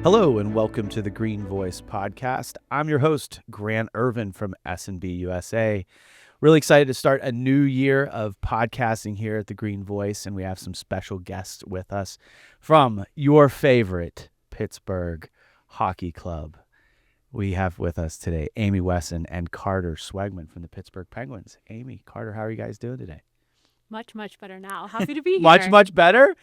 Hello and welcome to the Green Voice podcast. I'm your host, Grant Ervin from S&B USA. Really excited to start a new year of podcasting here at the Green Voice, and we have some special guests with us from your favorite Pittsburgh hockey club. We have with us today Amy Wesson and Carter Swegman from the Pittsburgh Penguins. Amy, Carter, how are you guys doing today? Much better now. Happy to be here. Much better?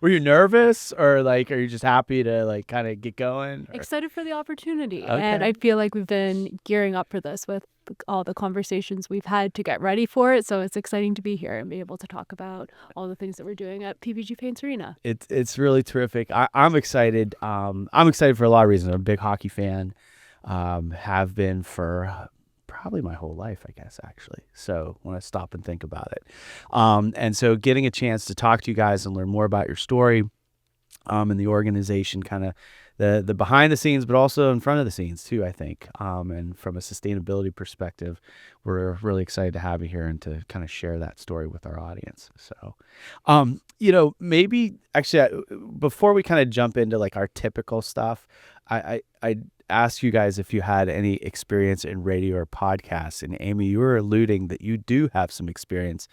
Were you nervous or are you just happy to kind of get going? Or? Excited for the opportunity. Okay. And I feel like we've been gearing up for this with all the conversations we've had to get ready for it. So it's exciting to be here and be able to talk about all the things that we're doing at PPG Paints Arena. It's really terrific. I'm excited. I'm excited for a lot of reasons. I'm a big hockey fan. Have been for probably my whole life, I guess, actually. So when I stop and think about it. And so getting a chance to talk to you guys and learn more about your story and the organization, kind of the behind the scenes, but also in front of the scenes too, I think. And from a sustainability perspective, we're really excited to have you here and to kind of share that story with our audience. So, maybe actually before we kind of jump into our typical stuff, I ask you guys if you had any experience in radio or podcasts. And Amy, you were alluding that you do have some experience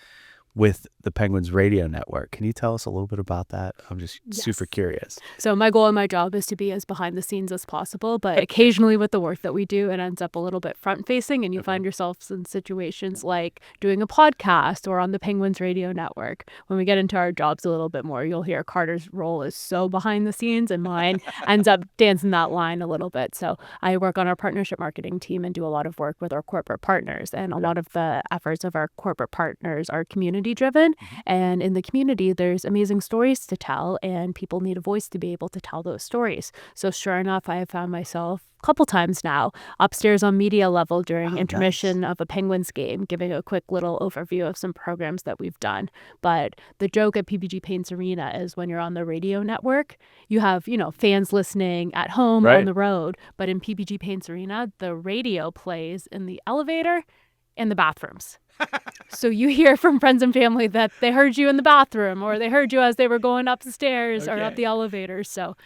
with the Penguins radio network. Can you tell us a little bit about that? I'm just super curious. So my goal and my job is to be as behind the scenes as possible, but occasionally with the work that we do, it ends up a little bit front facing and you find yourselves in situations like doing a podcast or on the Penguins radio network. When we get into our jobs a little bit more, you'll hear Carter's role is so behind the scenes and mine ends up dancing that line a little bit. So I work on our partnership marketing team and do a lot of work with our corporate partners, and a lot of the efforts of our corporate partners are community driven. And in the community, there's amazing stories to tell, and people need a voice to be able to tell those stories. So sure enough, I have found myself a couple times now upstairs on media level during intermission of a Penguins game, giving a quick little overview of some programs that we've done. But the joke at PPG Paints Arena is when you're on the radio network, you have, fans listening at home, on the road. But in PPG Paints Arena, the radio plays in the elevator and the bathrooms. So you hear from friends and family that they heard you in the bathroom or they heard you as they were going up the stairs or up the elevator. So,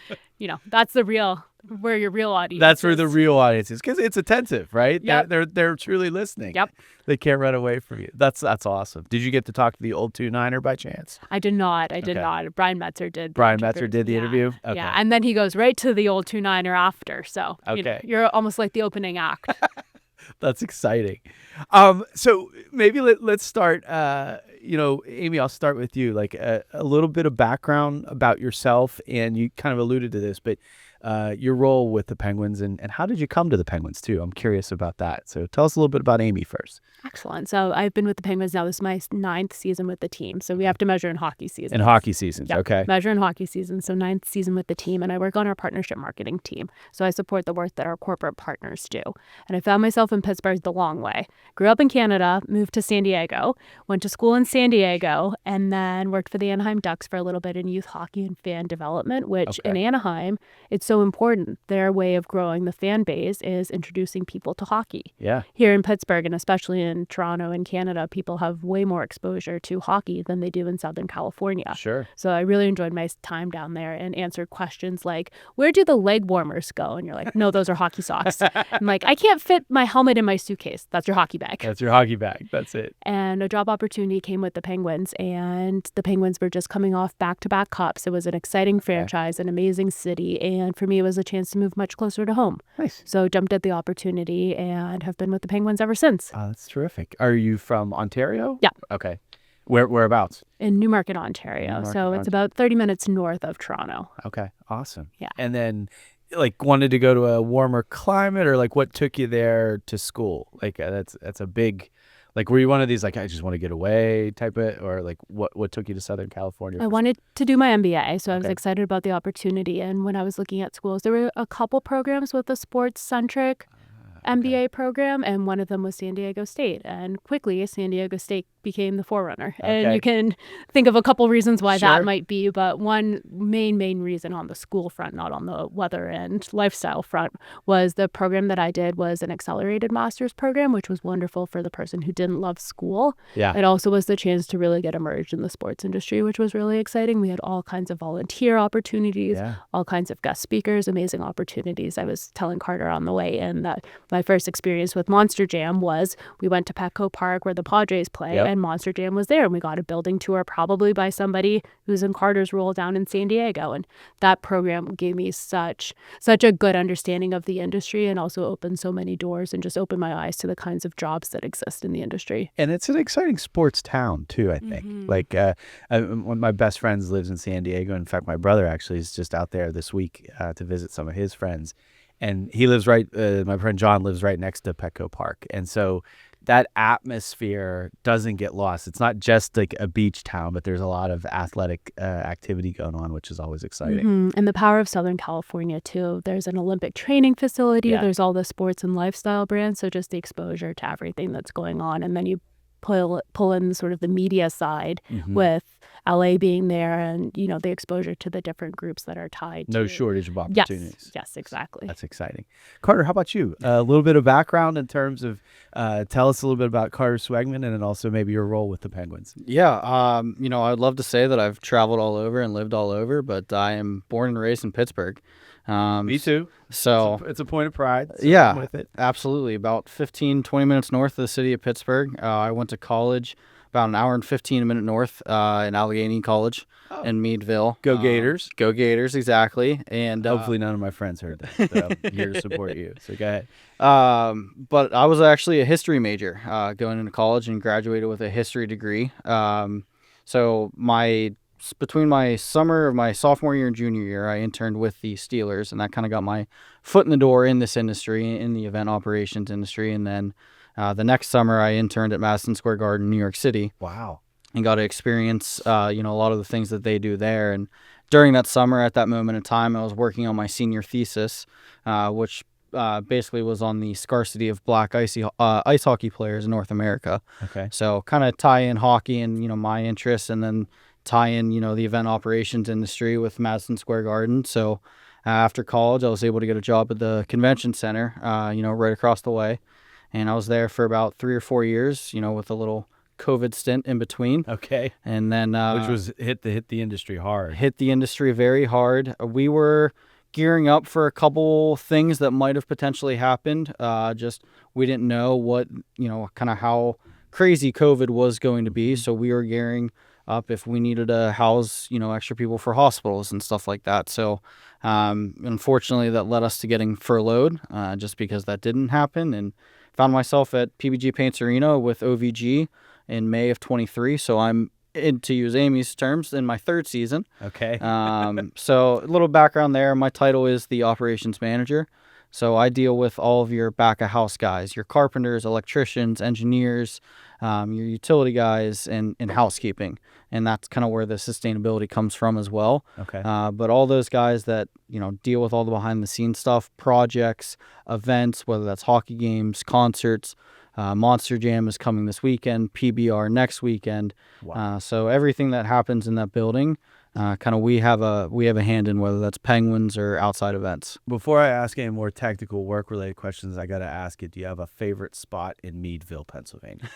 that's where your real audience That's is. where the real audience is, because it's attentive, right? Yep. They're truly listening. Yep. They can't run away from you. That's awesome. Did you get to talk to the old 2-9er by chance? I did not. Brian Metzer did. Brian Metzer did the interview? Okay. Yeah, and then he goes right to the old 2-9er after. So you're almost like the opening act. That's exciting. So maybe let's start, Amy, I'll start with you, a little bit of background about yourself, and you kind of alluded to this, but your role with the Penguins and how did you come to the Penguins too? I'm curious about that. So tell us a little bit about Amy first. Excellent. So I've been with the Penguins now. This is my 9th season with the team. So we have to measure in hockey seasons. In hockey seasons, yep. Okay. Measure in hockey seasons. So 9th season with the team. And I work on our partnership marketing team. So I support the work that our corporate partners do. And I found myself in Pittsburgh the long way. Grew up in Canada, moved to San Diego, went to school in San Diego, and then worked for the Anaheim Ducks for a little bit in youth hockey and fan development, which in Anaheim, it's so important. Their way of growing the fan base is introducing people to hockey. Yeah. Here in Pittsburgh, and especially in Toronto and Canada, people have way more exposure to hockey than they do in Southern California. Sure. So I really enjoyed my time down there and answered questions like, where do the leg warmers go? And you're like, no, those are hockey socks. I'm like, I can't fit my helmet in my suitcase. That's your hockey bag. That's your hockey bag. That's it. And a job opportunity came with the Penguins, and the Penguins were just coming off back-to-back cups. It was an exciting franchise, an amazing city, and for me, it was a chance to move much closer to home. Nice. So jumped at the opportunity and have been with the Penguins ever since. Oh, that's terrific. Are you from Ontario? Yeah. Okay. Whereabouts? In Newmarket, Ontario. It's about 30 minutes north of Toronto. Okay. Awesome. Yeah. And then wanted to go to a warmer climate, or what took you there to school? That's a big, were you one of these I just want to get away type of, or what took you to Southern California? I wanted to do my MBA, so I was excited about the opportunity. And when I was looking at schools, there were a couple programs with a sports-centric MBA program, and one of them was San Diego State. And quickly, San Diego State became the forerunner. Okay. And you can think of a couple reasons why Sure. that might be, but one main reason on the school front, not on the weather and lifestyle front, was the program that I did was an accelerated master's program, which was wonderful for the person who didn't love school. Yeah. It also was the chance to really get immersed in the sports industry, which was really exciting. We had all kinds of volunteer opportunities, Yeah. all kinds of guest speakers, amazing opportunities. I was telling Carter on the way in that my first experience with Monster Jam was we went to Petco Park where the Padres play, Yep. and Monster Jam was there, and we got a building tour probably by somebody who's in Carter's role down in San Diego. And that program gave me such a good understanding of the industry, and also opened so many doors and just opened my eyes to the kinds of jobs that exist in the industry. And it's an exciting sports town too, I think. Like one of my best friends lives in San Diego. In fact, my brother actually is just out there this week to visit some of his friends. And he lives right, my friend John lives right next to Petco Park. And so that atmosphere doesn't get lost. It's not just like a beach town, but there's a lot of athletic activity going on, which is always exciting. And the power of Southern California, too. There's an Olympic training facility. Yeah. There's all the sports and lifestyle brands. So just the exposure to everything that's going on. And then you pull in sort of the media side with LA being there, and, you know, the exposure to the different groups that are tied No to. shortage of opportunities. Yes, exactly. That's exciting. Carter, how about you? A little bit of background in terms of, tell us a little bit about Carter Swegman, and then also maybe your role with the Penguins. Yeah, I'd love to say that I've traveled all over and lived all over, but I am born and raised in Pittsburgh. Me too. So It's a point of pride. So yeah, I'm with it. absolutely. About 15, 20 minutes north of the city of Pittsburgh. I went to college about an hour and 15-minute north in Allegheny College in Meadville. Go Gators. Go Gators, exactly. And Hopefully none of my friends heard that. So I'm here to support you. So go ahead. but I was actually a history major going into college and graduated with a history degree. So between my summer of my sophomore year and junior year, I interned with the Steelers, and that kind of got my foot in the door in this industry, in the event operations industry. And then the next summer, I interned at Madison Square Garden, New York City, Wow. and got to experience, a lot of the things that they do there. And during that summer, at that moment in time, I was working on my senior thesis, which basically was on the scarcity of black ice hockey players in North America. Okay. So kind of tie in hockey and, my interests, and then tie in, the event operations industry with Madison Square Garden. So after college, I was able to get a job at the convention center, right across the way. And I was there for about 3 or 4 years, with a little COVID stint in between. Okay. And then Which was hit the industry hard. hit the industry very hard. We were gearing up for a couple things that might have potentially happened. Just we didn't know what, kind of how crazy COVID was going to be. So we were gearing up if we needed to house, extra people for hospitals and stuff like that. So unfortunately, that led us to getting furloughed just because that didn't happen, and found myself at PBG Paints Arena with OVG in May of 23. So I'm, to use Amy's terms, in my third season. Okay. So a little background there. My title is the operations manager. So I deal with all of your back of house guys, your carpenters, electricians, engineers, your utility guys, and housekeeping. And that's kind of where the sustainability comes from as well. Okay. But all those guys that, deal with all the behind the scenes stuff, projects, events, whether that's hockey games, concerts, Monster Jam is coming this weekend, PBR next weekend. Wow. So everything that happens in that building, kind of we have a hand in, whether that's Penguins or outside events. Before I ask any more technical work-related questions, I got to ask you, do you have a favorite spot in Meadville, Pennsylvania?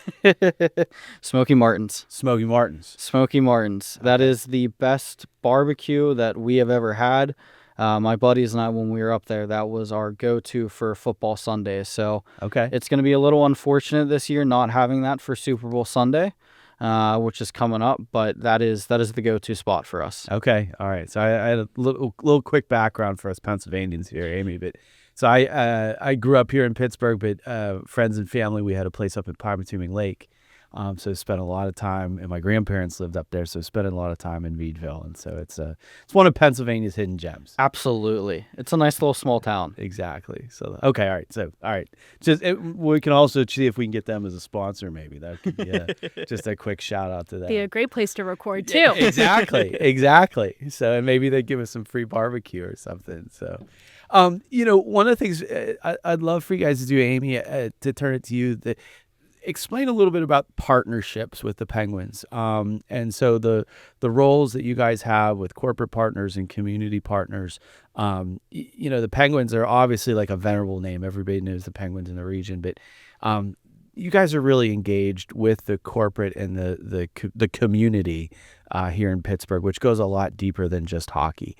Smoky Martin's. Smoky Martin's. Smoky Martin's. That is the best barbecue that we have ever had. My buddies and I, when we were up there, that was our go-to for football Sundays. So Okay. it's going to be a little unfortunate this year not having that for Super Bowl Sunday, which is coming up. But that is the go-to spot for us. Okay. All right. So I had a little quick background for us Pennsylvanians here, Amy. But so I grew up here in Pittsburgh, but friends and family, we had a place up at Pymatuming Lake. So spent a lot of time, and my grandparents lived up there, so spent a lot of time in Meadville, and so it's one of Pennsylvania's hidden gems. Absolutely. It's a nice little small town. Exactly. So okay, all right. We can also see if we can get them as a sponsor. Maybe that could be just a quick shout out to them. Be a great place to record too. Exactly. So and maybe they give us some free barbecue or something. So, one of the things I'd love for you guys to do, Amy, to turn it to you that. explain a little bit about partnerships with the Penguins. And so the roles that you guys have with corporate partners and community partners. The Penguins are obviously like a venerable name. Everybody knows the Penguins in the region, but you guys are really engaged with the corporate and the community here in Pittsburgh, which goes a lot deeper than just hockey.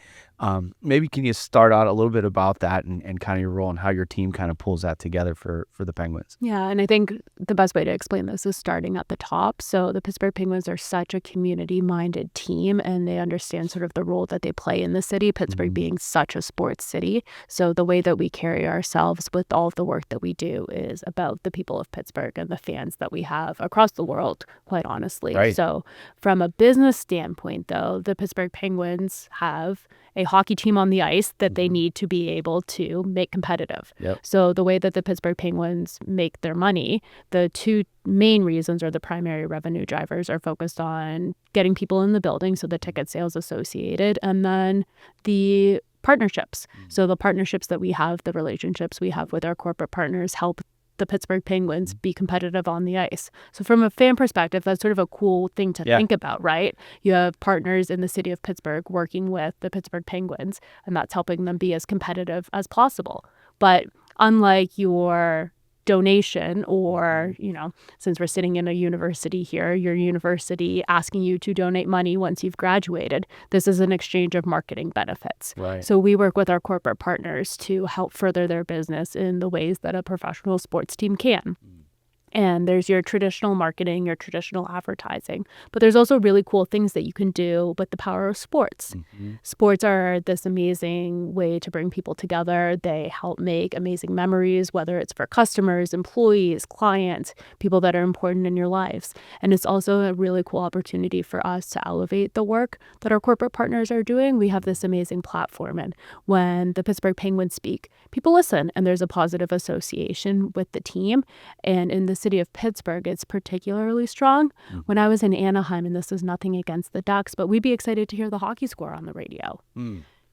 Maybe can you start out a little bit about that and kind of your role and how your team kind of pulls that together for the Penguins? Yeah, and I think the best way to explain this is starting at the top. So the Pittsburgh Penguins are such a community-minded team, and they understand sort of the role that they play in the city, Pittsburgh being such a sports city. So the way that we carry ourselves with all of the work that we do is about the people of Pittsburgh and the fans that we have across the world, quite honestly. Right. So from a business standpoint, though, the Pittsburgh Penguins have a hockey team on the ice that they need to be able to make competitive. Yep. So the way that the Pittsburgh Penguins make their money, the two main reasons or the primary revenue drivers are focused on getting people in the building, so the ticket sales associated, and then the partnerships. So the partnerships that we have, the relationships we have with our corporate partners help the Pittsburgh Penguins be competitive on the ice. So from a fan perspective, that's sort of a cool thing to think about, right? You have partners in the city of Pittsburgh working with the Pittsburgh Penguins, and that's helping them be as competitive as possible. But unlike your donation or, since we're sitting in a university here, your university asking you to donate money once you've graduated, this is an exchange of marketing benefits. Right. So we work with our corporate partners to help further their business in the ways that a professional sports team can. And there's your traditional marketing, your traditional advertising. But there's also really cool things that you can do with the power of sports. Sports are this amazing way to bring people together. They help make amazing memories, whether it's for customers, employees, clients, people that are important in your lives. And it's also a really cool opportunity for us to elevate the work that our corporate partners are doing. We have this amazing platform. And when the Pittsburgh Penguins speak, people listen, and there's a positive association with the team. And in the city of Pittsburgh, it's particularly strong. When I was in Anaheim, and this is nothing against the Ducks, but we'd be excited to hear the hockey score on the radio.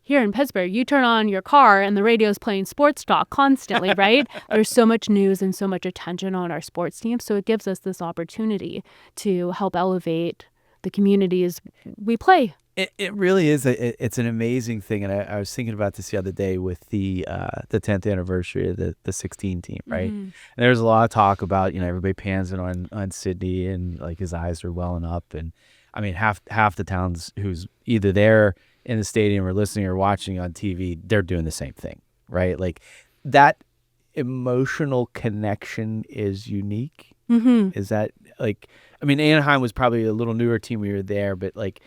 Here in Pittsburgh, you turn on your car and the radio's playing sports talk constantly, right? There's so much news and so much attention on our sports team. So it gives us this opportunity to help elevate the communities we play. It really is. It's an amazing thing, and I was thinking about this the other day with the 10th anniversary of the 16 team, right? And there's a lot of talk about everybody pans it on Sydney and like his eyes are welling up, and I mean half the towns who's either there in the stadium or listening or watching on TV, they're doing the same thing, right? Like that emotional connection is unique. Is that Anaheim was probably a little newer team when we were there, but like.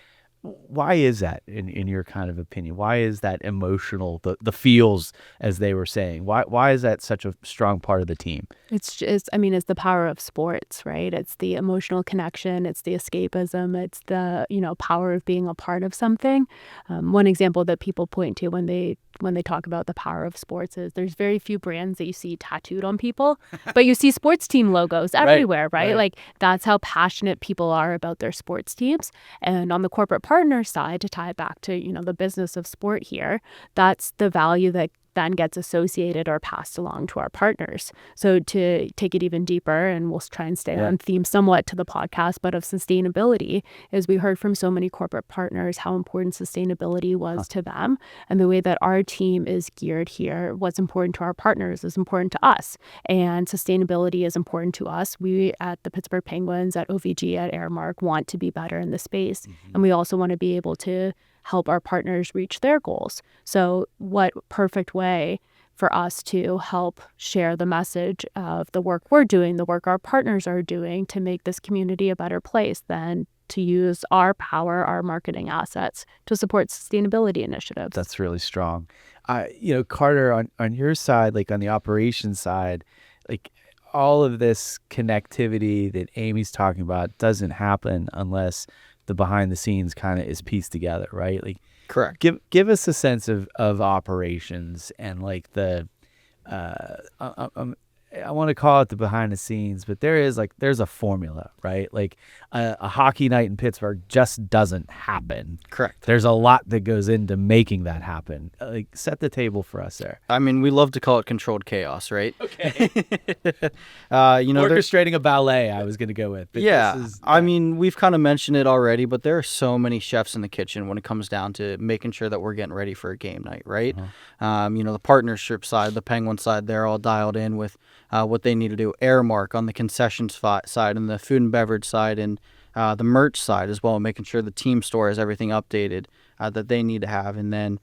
Why is that in your kind of opinion? Why is that emotional, the feels, as they were saying? Why is that such a strong part of the team? It's the power of sports, right? It's the emotional connection. It's the escapism. It's the, power of being a part of something. One example that people point to when they talk about the power of sports is there's very few brands that you see tattooed on people, but you see sports team logos everywhere, right? Like that's how passionate people are about their sports teams. And on the corporate partner side, to tie it back to, the business of sport here, that's the value that then gets associated or passed along to our partners. So to take it even deeper, and we'll try and stay on theme somewhat to the podcast, but of sustainability, is we heard from so many corporate partners how important sustainability was to them. And the way that our team is geared here, what's important to our partners is important to us. And sustainability is important to us. We at the Pittsburgh Penguins, at OVG, at Airmark want to be better in the space. And we also want to be able to help our partners reach their goals. So what perfect way for us to help share the message of the work we're doing, the work our partners are doing to make this community a better place than to use our power, our marketing assets to support sustainability initiatives. That's really strong. Carter, on your side, like on the operations side, like all of this connectivity that Amy's talking about doesn't happen unless the behind the scenes kind of is pieced together, right? Like, correct. Give us a sense of operations and like the I want to call it the behind the scenes, but there's a formula, right? Like a hockey night in Pittsburgh just doesn't happen. Correct. There's a lot that goes into making that happen. Like, set the table for us there. I mean, we love to call it controlled chaos, right? Okay. There's Orchestrating a ballet, I was going to go with. But I mean, we've kind of mentioned it already, but there are so many chefs in the kitchen when it comes down to making sure that we're getting ready for a game night, right? The partnership side, the Penguin side, they're all dialed in with what they need to do. Airmark on the concessions side and the food and beverage side and the merch side as well, making sure the team store has everything updated that they need to have. And then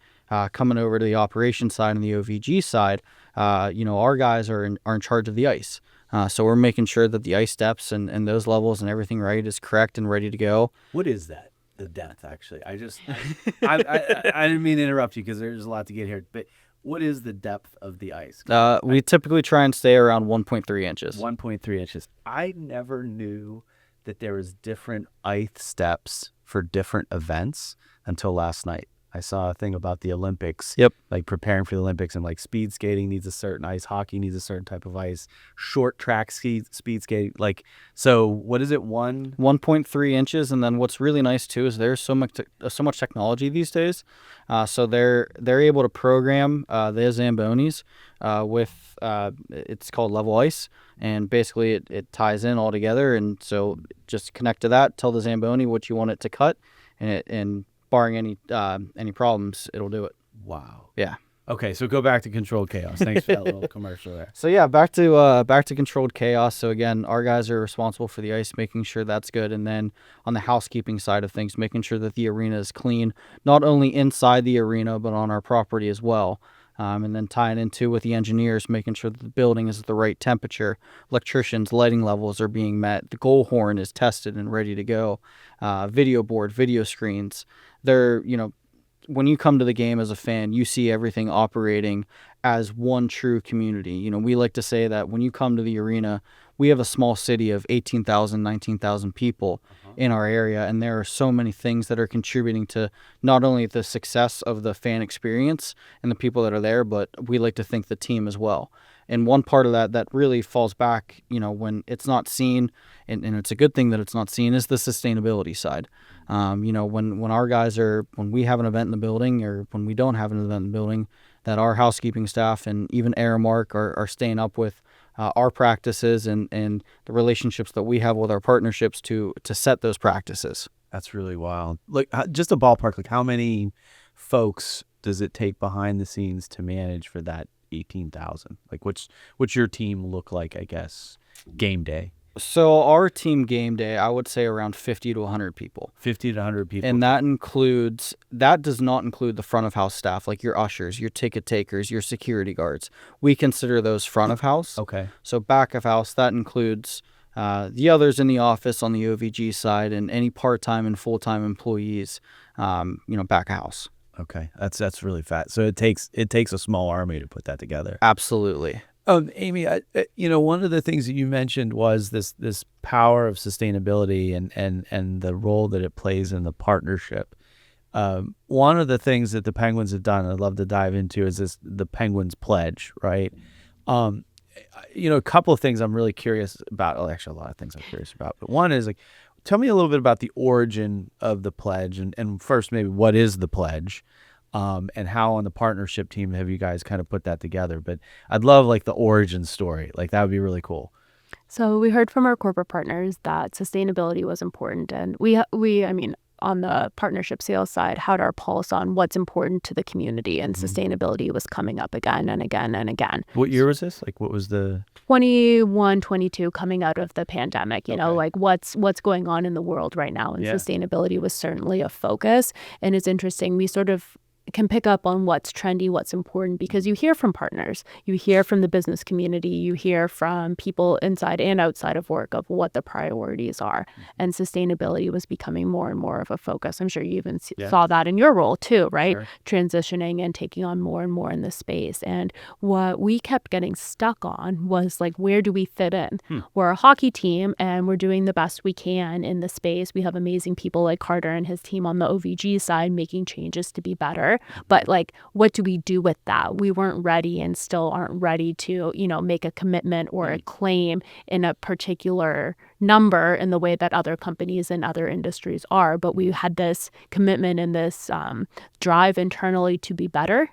coming over to the operations side and the OVG side, our guys are in charge of the ice. So we're making sure that the ice steps and those levels and everything right is correct and ready to go. What is that? The depth, actually. I didn't mean to interrupt you because there's a lot to get here, but what is the depth of the ice? We typically try and stay around 1.3 inches. 1.3 inches. I never knew that there was different ice steps for different events until last night. I saw a thing about the Olympics. Yep. Like preparing for the Olympics, and like speed skating needs a certain ice, hockey needs a certain type of ice, short track speed skating. Like, so what is it? 1.3 inches. And then what's really nice too is there's so much technology these days. So they're able to program the Zambonis with it's called level ice, and basically it ties in all together. And so just connect to that, tell the Zamboni what you want it to cut, and barring any problems, it'll do it. Wow. Yeah. Okay, so go back to controlled chaos. Thanks for that little commercial there. So yeah, back to controlled chaos. So again, our guys are responsible for the ice, making sure that's good, and then on the housekeeping side of things, making sure that the arena is clean, not only inside the arena but on our property as well. And then tying into with the engineers, making sure that the building is at the right temperature, electricians, lighting levels are being met, the goal horn is tested and ready to go, video board, video screens. They're, when you come to the game as a fan, you see everything operating as one true community. We like to say that when you come to the arena, we have a small city of 18,000, 19,000 people in our area, and there are so many things that are contributing to not only the success of the fan experience and the people that are there, but we like to think the team as well. And one part of that really falls back, when it's not seen, and it's a good thing that it's not seen, is the sustainability side. When our guys when we have an event in the building, or when we don't have an event in the building, that our housekeeping staff and even Airmark are staying up with our practices and the relationships that we have with our partnerships to set those practices. That's really wild. Look, just a ballpark, like how many folks does it take behind the scenes to manage for that 18,000? Like what's your team look like, I guess, game day? So our team game day, I would say around 50 to 100 people. 50 to 100 people. And that does not include the front of house staff, like your ushers, your ticket takers, your security guards. We consider those front of house. Okay. So back of house, that includes the others in the office on the OVG side and any part-time and full-time employees, back of house. Okay. That's really fat. So it takes a small army to put that together. Absolutely. Amy, one of the things that you mentioned was this power of sustainability and the role that it plays in the partnership. One of the things that the Penguins have done, I'd love to dive into, is the Penguins Pledge, right? A couple of things I'm really curious about. Well, actually, a lot of things I'm curious about. But one is, like, tell me a little bit about the origin of the pledge, and first, maybe what is the pledge? And how on the partnership team have you guys kind of put that together? But I'd love like the origin story. Like that would be really cool. So we heard from our corporate partners that sustainability was important, and we on the partnership sales side, had our pulse on what's important to the community, and sustainability was coming up again and again and again. What year was this? Like, what was the 21, 22, coming out of the pandemic, like what's going on in the world right now, and sustainability was certainly a focus. And it's interesting, we sort of can pick up on what's trendy, what's important, because you hear from partners, you hear from the business community, you hear from people inside and outside of work of what the priorities are. And sustainability was becoming more and more of a focus. I'm sure you even saw that in your role too, right? Sure. Transitioning and taking on more and more in this space. And what we kept getting stuck on was like, where do we fit in? We're a hockey team and we're doing the best we can in the space. We have amazing people like Carter and his team on the OVG side making changes to be better. But like, what do we do with that? We weren't ready and still aren't ready to, make a commitment or a claim in a particular number in the way that other companies and other industries are. But we had this commitment and this drive internally to be better.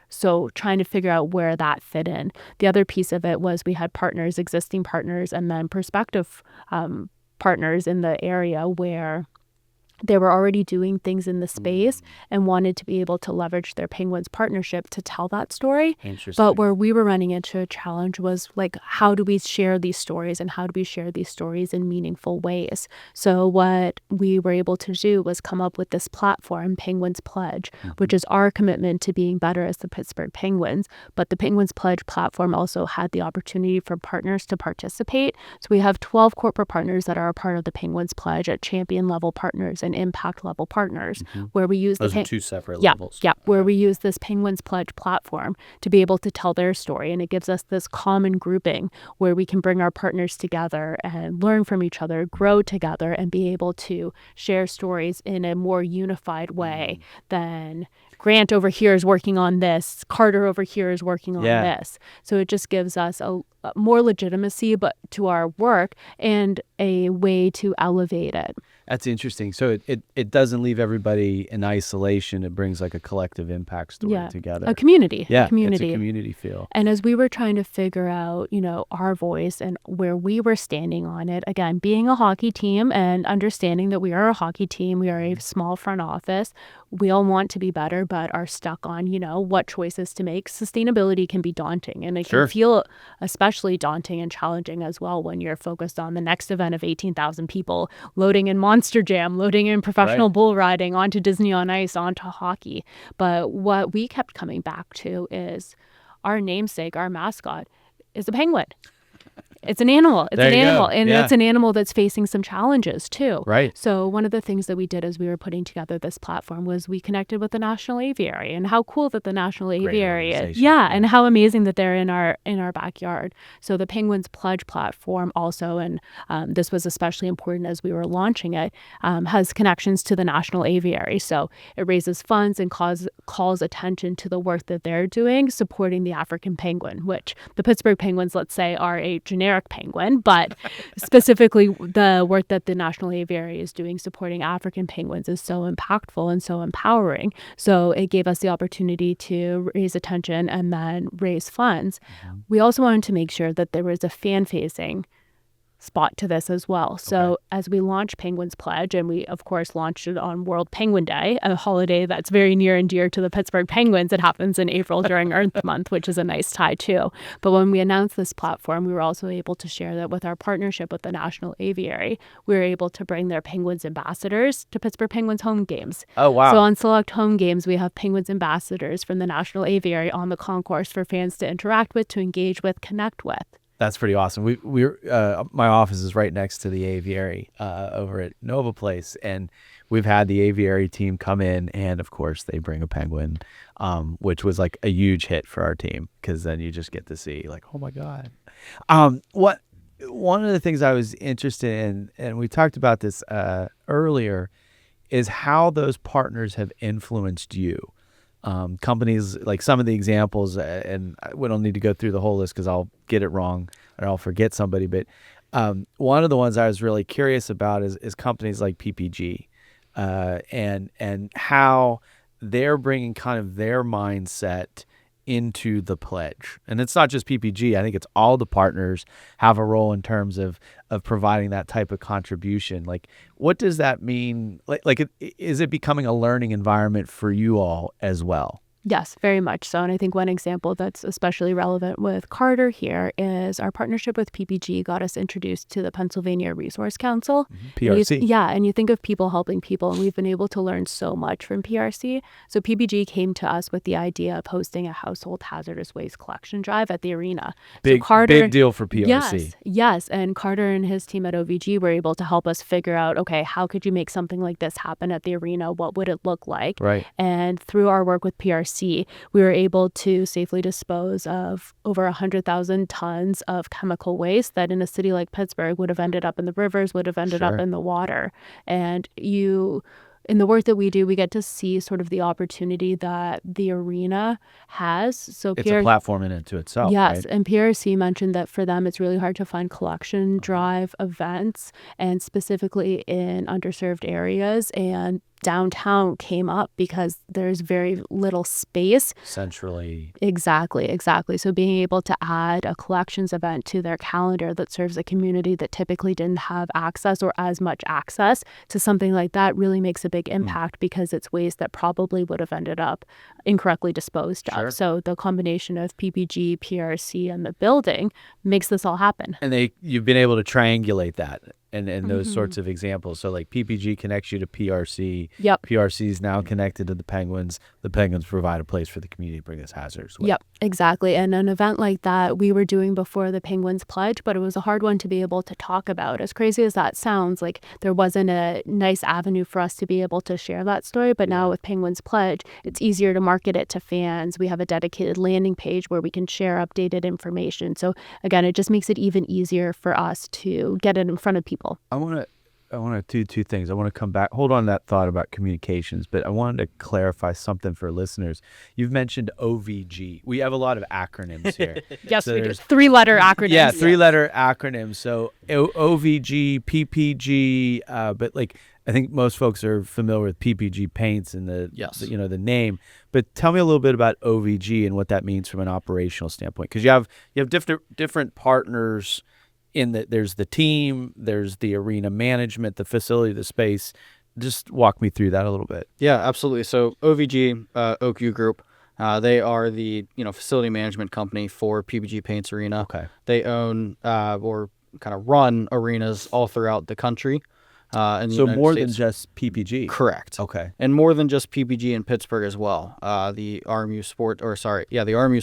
So trying to figure out where that fit in. The other piece of it was we had partners, existing partners, and then prospective partners in the area where they were already doing things in the space and wanted to be able to leverage their Penguins partnership to tell that story. Interesting. But where we were running into a challenge was like, how do we share these stories and how do we share these stories in meaningful ways? So what we were able to do was come up with this platform, Penguins Pledge, which is our commitment to being better as the Pittsburgh Penguins. But the Penguins Pledge platform also had the opportunity for partners to participate. So we have 12 corporate partners that are a part of the Penguins Pledge at champion level partners and impact level partners, where we use those are two separate yeah, levels. Yeah, where we use this Penguins Pledge platform to be able to tell their story. And it gives us this common grouping where we can bring our partners together and learn from each other, grow together, and be able to share stories in a more unified way than Grant over here is working on this, Carter over here is working on this. So it just gives us a more legitimacy but to our work and a way to elevate it. That's interesting. So it doesn't leave everybody in isolation. It brings like a collective impact story together. A community. Yeah, a community. It's a community feel. And as we were trying to figure out, our voice and where we were standing on it, again, being a hockey team and understanding that we are a hockey team, we are a small front office, we all want to be better, but are stuck on, what choices to make. Sustainability can be daunting, and it can feel especially daunting and challenging as well when you're focused on the next event of 18,000 people loading in Monster Jam, loading in professional bull riding, onto Disney on Ice, onto hockey. But what we kept coming back to is our namesake, our mascot, is a penguin. It's an animal. It's there an you animal. go. And it's an animal that's facing some challenges too. Right. So one of the things that we did as we were putting together this platform was we connected with the National Aviary, and how cool that the National Aviary is. Yeah, and how amazing that they're in our backyard. So the Penguins Pledge platform also, and this was especially important as we were launching it, has connections to the National Aviary. So it raises funds and calls attention to the work that they're doing supporting the African penguin, which the Pittsburgh Penguins, let's say, are a generic penguin, but specifically the work that the National Aviary is doing supporting African penguins is so impactful and so empowering. So it gave us the opportunity to raise attention and then raise funds. We also wanted to make sure that there was a fan-facing spot to this as well. So as we launched Penguins Pledge, and we of course launched it on World Penguin Day, a holiday that's very near and dear to the Pittsburgh Penguins. It happens in April during Earth Month, which is a nice tie too. But when we announced this platform, we were also able to share that with our partnership with the National Aviary, we were able to bring their Penguins ambassadors to Pittsburgh Penguins home games. Oh, wow. So on select home games, we have Penguins ambassadors from the National Aviary on the concourse for fans to interact with, to engage with, connect with. That's pretty awesome. We're my office is right next to the aviary over at Nova Place, and we've had the aviary team come in, and of course they bring a penguin, which was like a huge hit for our team, because then you just get to see like, oh my God. One of the things I was interested in, and we talked about this earlier, is how those partners have influenced you. Companies, like some of the examples, and we don't need to go through the whole list because I'll get it wrong or I'll forget somebody. But one of the ones I was really curious about is companies like PPG, and how they're bringing kind of their mindset into the pledge. And it's not just PPG. I think it's all the partners have a role in terms of providing that type of contribution. Like, what does that mean? Is it becoming a learning environment for you all as well? Yes, very much so. And I think one example that's especially relevant with Carter here is our partnership with PPG got us introduced to the Pennsylvania Resource Council. PRC. And you think of people helping people, and we've been able to learn so much from PRC. So PPG came to us with the idea of hosting a household hazardous waste collection drive at the arena. Big deal for PRC. Yes. And Carter and his team at OVG were able to help us figure out, okay, how could you make something like this happen at the arena? What would it look like? Right. And through our work with PRC, we were able to safely dispose of over 100,000 tons of chemical waste that in a city like Pittsburgh would have ended up in the rivers, would have ended up in the water. And you in the work that we do, we get to see sort of the opportunity that the arena has. So It's a platform in and to itself, yes, right? and PRC mentioned that for them, it's really hard to find collection drive events, and specifically in underserved areas. And downtown came up because there's very little space. Centrally. Exactly. So being able to add a collections event to their calendar that serves a community that typically didn't have access or as much access to something like that really makes a big impact because it's waste that probably would have ended up incorrectly disposed Sure. of. So the combination of PPG, PRC, and the building makes this all happen. And you've been able to triangulate that and those sorts of examples. So like PPG connects you to PRC. Yep. PRC is now connected to the Penguins. The Penguins provide a place for the community to bring this hazardous waste. Yep, exactly. And an event like that we were doing before the Penguins pledge, but it was a hard one to be able to talk about. As crazy as that sounds, like there wasn't a nice avenue for us to be able to share that story. But now with Penguins pledge, it's easier to market it to fans. We have a dedicated landing page where we can share updated information. So again, it just makes it even easier for us to get it in front of people. I want to do two things. I want to come back, hold on to that thought about communications, but I wanted to clarify something for listeners. You've mentioned OVG. We have a lot of acronyms here. Yes, So we do. there's 3-letter acronyms. Yeah, 3-letter acronyms. So OVG, PPG, but like I think most folks are familiar with PPG paints and the name. But tell me a little bit about OVG and what that means from an operational standpoint, because you have different partners. There's the team, there's the arena management, the facility, the space. Just walk me through that a little bit. Yeah, absolutely. So OVG, Oakview Group, they are the facility management company for PPG Paints Arena. Okay. They own or kind of run arenas all throughout the country. In the So United more States. than just PPG. Correct. Okay. And more than just PPG in Pittsburgh as well. The RMU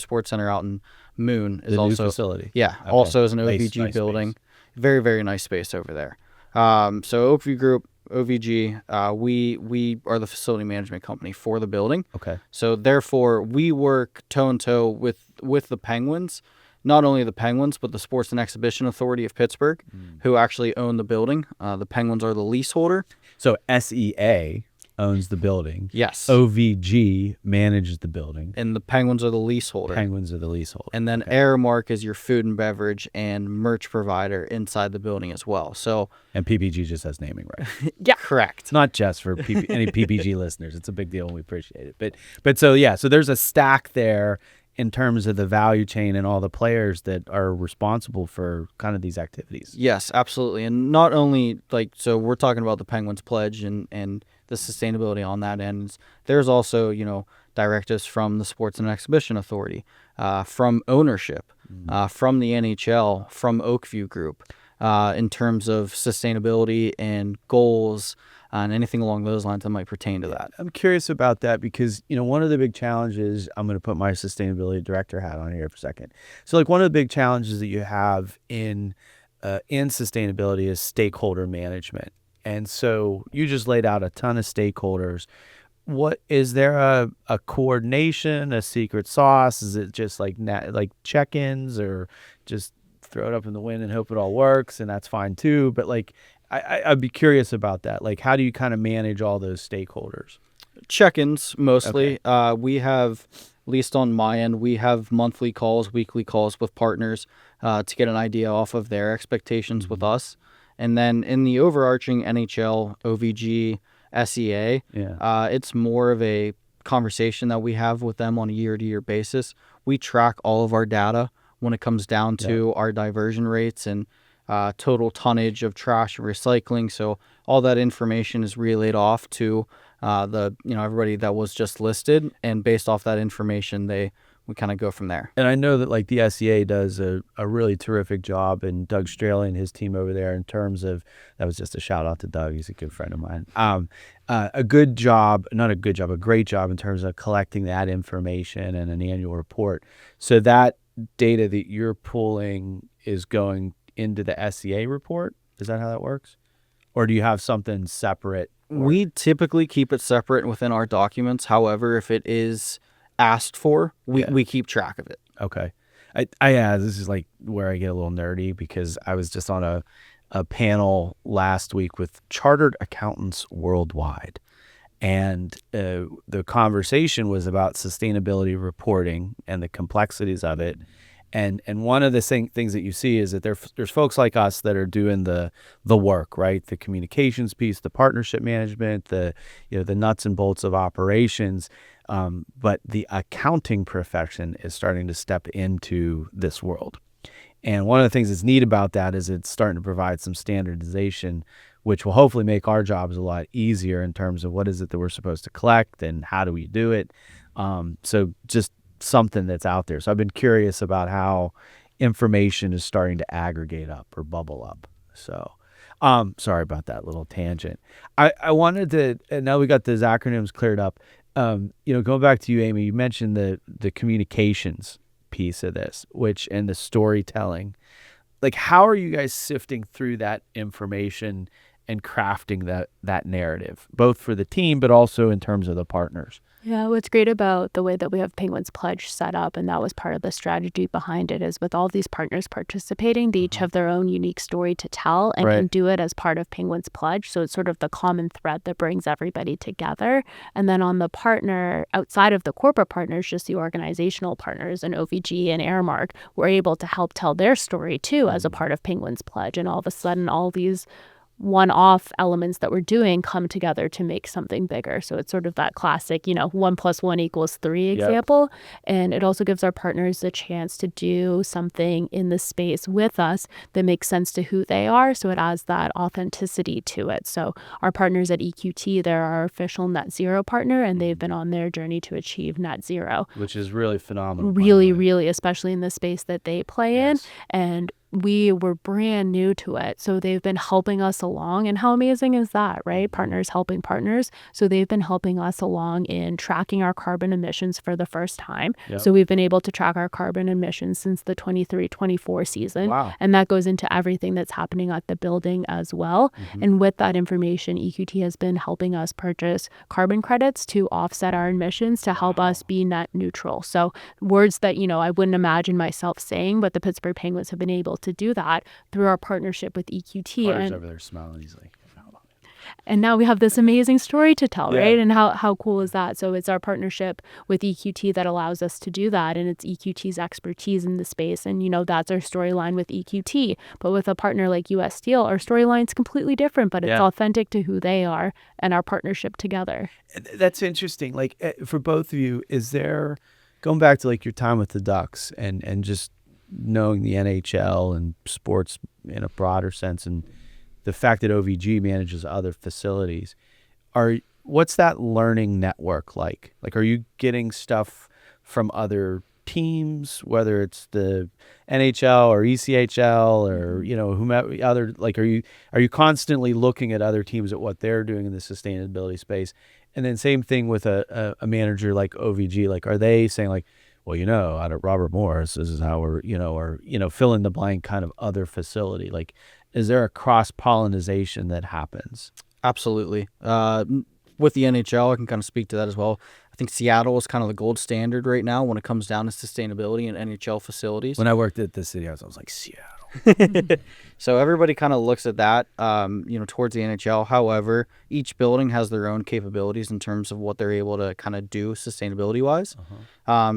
Sports Center out in Moon is The new also facility. Yeah, Okay. also is an Nice OVG building. space. Very, very nice space over there. So Oakview Group, OVG, we are the facility management company for the building. Okay. So therefore, we work toe and toe with the Penguins, not only the Penguins, but the Sports and Exhibition Authority of Pittsburgh, who actually own the building. The Penguins are the leaseholder. So SEA owns the building. Yes. OVG manages the building. And the Penguins are the leaseholder. Penguins are the leaseholder. And then Aramark is your food and beverage and merch provider inside the building as well. So And PPG just has naming rights. Yeah. correct. It's not just for any PPG listeners. It's a big deal and we appreciate it. But so there's a stack there in terms of the value chain and all the players that are responsible for kind of these activities. Yes, absolutely. And not only so we're talking about the Penguins pledge and the sustainability on that end. There's also, directives from the Sports and Exhibition Authority, from ownership, from the NHL, from Oakview Group, in terms of sustainability and goals and anything along those lines that might pertain to that. I'm curious about that because, one of the big challenges, I'm going to put my sustainability director hat on here for a second. So like one of the big challenges that you have in sustainability is stakeholder management. And so you just laid out a ton of stakeholders. What is there a coordination, a secret sauce? Is it just like check-ins or just throw it up in the wind and hope it all works and that's fine too? But like I'd be curious about that. Like how do you kind of manage all those stakeholders? Check-ins mostly. Okay. We have, at least on my end, we have monthly calls, weekly calls with partners to get an idea off of their expectations with us. And then in the overarching NHL, OVG, SEA, it's more of a conversation that we have with them on a year-to-year basis. We track all of our data when it comes down to our diversion rates and total tonnage of trash and recycling. So all that information is relayed off to everybody that was just listed, and based off that information, we kind of go from there. And I know that like the SEA does a really terrific job, and Doug Straley and his team over there in terms of, that was just a shout out to Doug. He's a good friend of mine. A great job in terms of collecting that information and an annual report. So that data that you're pulling is going into the SEA report. Is that how that works? Or do you have something separate? We typically keep it separate within our documents. However, if it is asked for, we keep track of it. Okay. This is like where I get a little nerdy because I was just on a panel last week with chartered accountants worldwide. And the conversation was about sustainability reporting and the complexities of it. And one of the things that you see is that there's folks like us that are doing the work, right? The communications piece, the partnership management, the nuts and bolts of operations. But the accounting profession is starting to step into this world. And one of the things that's neat about that is it's starting to provide some standardization, which will hopefully make our jobs a lot easier in terms of what is it that we're supposed to collect and how do we do it. So just something that's out there. So I've been curious about how information is starting to aggregate up or bubble up. So sorry about that little tangent. I wanted to, and now we got those acronyms cleared up. Going back to you, Amy, you mentioned the communications piece of this, and the storytelling. Like, how are you guys sifting through that information and crafting that narrative, both for the team, but also in terms of the partners? Yeah, what's great about the way that we have Penguins Pledge set up, and that was part of the strategy behind it, is with all these partners participating, they each have their own unique story to tell and can do it as part of Penguins Pledge. So it's sort of the common thread that brings everybody together. And then on the partner, outside of the corporate partners, just the organizational partners and OVG and Airmark were able to help tell their story too as a part of Penguins Pledge. And all of a sudden, all these one-off elements that we're doing come together to make something bigger. So it's sort of that classic, 1 + 1 = 3 example. Yep. And it also gives our partners a chance to do something in the space with us that makes sense to who they are. So it adds that authenticity to it. So our partners at EQT, they're our official net zero partner, and they've been on their journey to achieve net zero. Which is really phenomenal. Really, especially in the space that they play in. And we were brand new to it. So they've been helping us along. And how amazing is that, right? Partners helping partners. So they've been helping us along in tracking our carbon emissions for the first time. Yep. So we've been able to track our carbon emissions since the 23-24 season. Wow. And that goes into everything that's happening at the building as well. Mm-hmm. And with that information, EQT has been helping us purchase carbon credits to offset our emissions to help us be net neutral. So words that, I wouldn't imagine myself saying, but the Pittsburgh Penguins have been able to do that through our partnership with EQT. Carter's over there smiling. He's like, and now we have this amazing story to tell, right? And how cool is that? So it's our partnership with EQT that allows us to do that. And it's EQT's expertise in the space. And, that's our storyline with EQT. But with a partner like US Steel, our storyline's completely different, but it's authentic to who they are and our partnership together. That's interesting. Like, for both of you, is there, going back to like your time with the Ducks and just knowing the NHL and sports in a broader sense, and the fact that OVG manages other facilities, what's that learning network like? Like, are you getting stuff from other teams, whether it's the NHL or ECHL or whomever other? Like, are you constantly looking at other teams at what they're doing in the sustainability space? And then same thing with a manager like OVG. Like, are they saying like, well, out at Robert Morris, this is how we're, or fill in the blank kind of other facility. Like, is there a cross-pollination that happens? Absolutely. With the NHL, I can kind of speak to that as well. I think Seattle is kind of the gold standard right now when it comes down to sustainability in NHL facilities. When I worked at the city, I was like, Seattle. So everybody kind of looks at that, towards the NHL. However, each building has their own capabilities in terms of what they're able to kind of do sustainability-wise.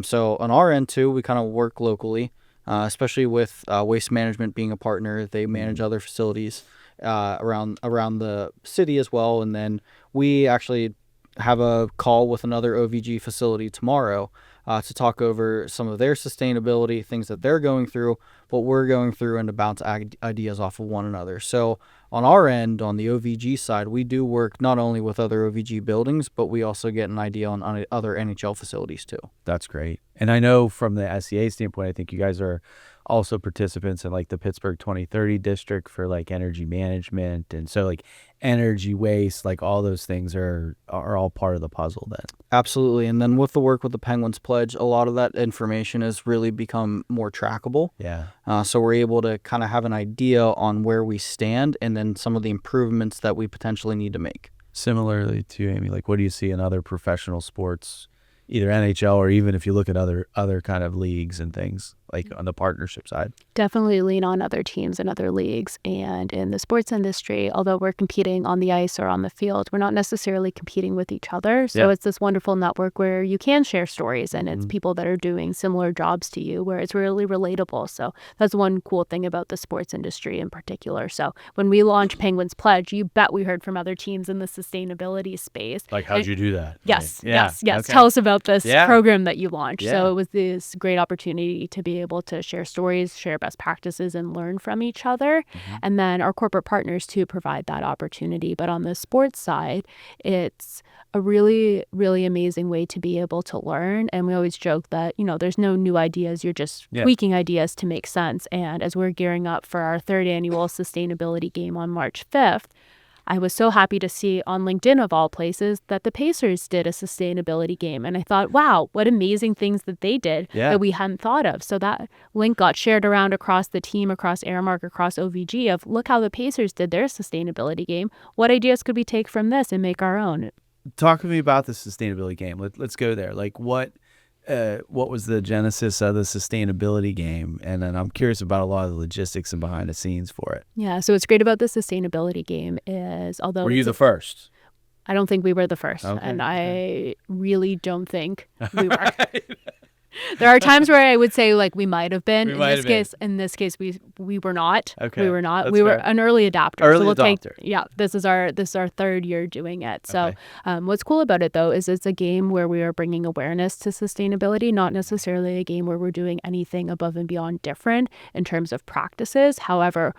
So on our end, too, we kind of work locally, especially with Waste Management being a partner. They manage other facilities around the city as well. And then we actually have a call with another OVG facility tomorrow to talk over some of their sustainability, things that they're going through, what we're going through, and to bounce ideas off of one another. So on our end, on the OVG side, we do work not only with other OVG buildings, but we also get an idea on other NHL facilities too. That's great. And I know from the SCA standpoint, I think you guys are also participants in like the Pittsburgh 2030 district for like energy management. And so like energy waste, like all those things are all part of the puzzle then. Absolutely. And then with the work with the Penguins Pledge, a lot of that information has really become more trackable. Yeah. So we're able to kind of have an idea on where we stand and then some of the improvements that we potentially need to make. Similarly to Amy, like what do you see in other professional sports, either NHL or even if you look at other kind of leagues and things? like on the partnership side? Definitely lean on other teams and other leagues. And in the sports industry, although we're competing on the ice or on the field, we're not necessarily competing with each other. So it's this wonderful network where you can share stories, and it's people that are doing similar jobs to you where it's really relatable. So that's one cool thing about the sports industry in particular. So when we launched Penguins Pledge, you bet we heard from other teams in the sustainability space. Like, how'd you do that? Yes, Right. Yeah. yes. Okay. Tell us about this program that you launched. Yeah. So it was this great opportunity to be able to share stories, share best practices, and learn from each other. And then our corporate partners too provide that opportunity. But on the sports side, it's a really, really amazing way to be able to learn. And we always joke that, there's no new ideas. You're just tweaking ideas to make sense. And as we're gearing up for our third annual sustainability game on March 5th, I was so happy to see on LinkedIn, of all places, that the Pacers did a sustainability game. And I thought, wow, what amazing things that they did that we hadn't thought of. So that link got shared around across the team, across Airmark, across OVG of look how the Pacers did their sustainability game. What ideas could we take from this and make our own? Talk to me about the sustainability game. Let's go there. Like what was the genesis of the sustainability game? And then I'm curious about a lot of the logistics and behind the scenes for it. Yeah, so what's great about the sustainability game is, although were you the first? I don't think we were the first, Okay, and I really don't think we were. There are times where I would say like we might have been. In this case, we were not. Okay, we were not. that's We were fair. an early adopter. Early so adopter. This is our third year doing it. So Okay. what's cool about it though is it's a game where we are bringing awareness to sustainability, not necessarily a game where we're doing anything above and beyond different in terms of practices. However,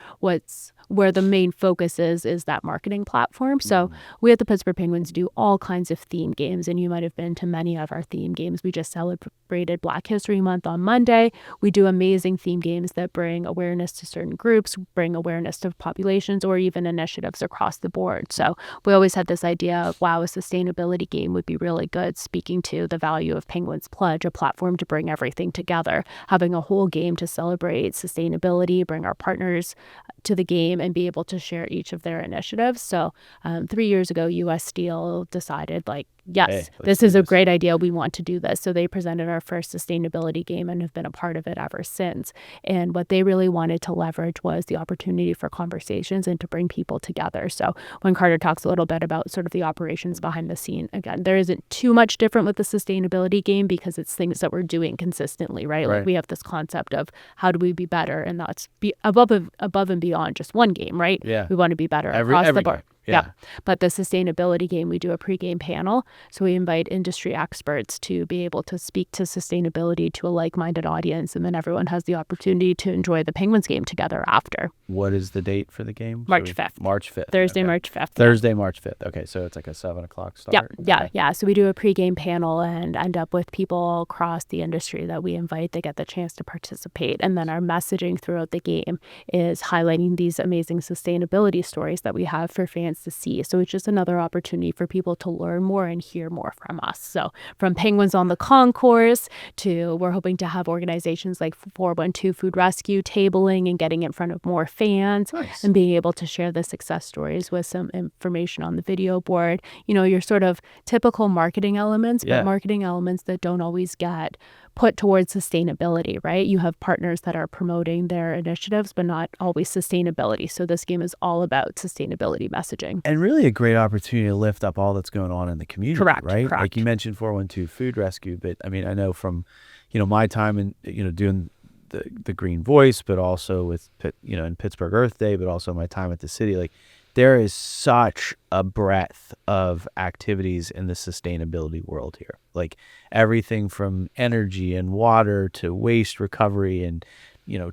where the main focus is that marketing platform. So we at the Pittsburgh Penguins do all kinds of theme games, and you might have been to many of our theme games. We just celebrated Black History Month on Monday. We do amazing theme games that bring awareness to certain groups, bring awareness to populations, or even initiatives across the board. So we always had this idea of, wow, a sustainability game would be really good, speaking to the value of Penguins Pledge, a platform to bring everything together, having a whole game to celebrate sustainability, bring our partners to the game and be able to share each of their initiatives. So 3 years ago, US Steel decided yes, this is a great idea. We want to do this. So they presented our first sustainability game and have been a part of it ever since. And what they really wanted to leverage was the opportunity for conversations and to bring people together. So when Carter talks a little bit about sort of the operations behind the scene, again, there isn't too much different with the sustainability game because it's things that we're doing consistently, right? Like we have this concept of how do we be better, and that's be above and beyond just one game, right? Yeah. We want to be better across the board. Game. Yeah. But the sustainability game, we do a pregame panel. So we invite industry experts to be able to speak to sustainability to a like-minded audience. And then everyone has the opportunity to enjoy the Penguins game together after. What is the date for the game? March 5th. March 5th. Thursday, Okay. March 5th. Thursday, March 5th. Okay, so it's like a 7 o'clock start. Yeah. So we do a pregame panel and end up with people across the industry that we invite. They get the chance to participate. And then our messaging throughout the game is highlighting these amazing sustainability stories that we have for fans to see. So it's just another opportunity for people to learn more and hear more from us. So from Penguins on the Concourse to we're hoping to have organizations like 412 Food Rescue tabling and getting in front of more fans and being able to share the success stories with some information on the video board. Your sort of typical marketing elements, but marketing elements that don't always get put towards sustainability, right? You have partners that are promoting their initiatives, but not always sustainability. So this game is all about sustainability messaging. And really a great opportunity to lift up all that's going on in the community, right? Like you mentioned 412 Food Rescue, but I mean, I know from, my time in, doing the Green Voice, but also with, in Pittsburgh Earth Day, but also my time at the city, like there is such a breadth of activities in the sustainability world here. Like everything from energy and water to waste recovery and,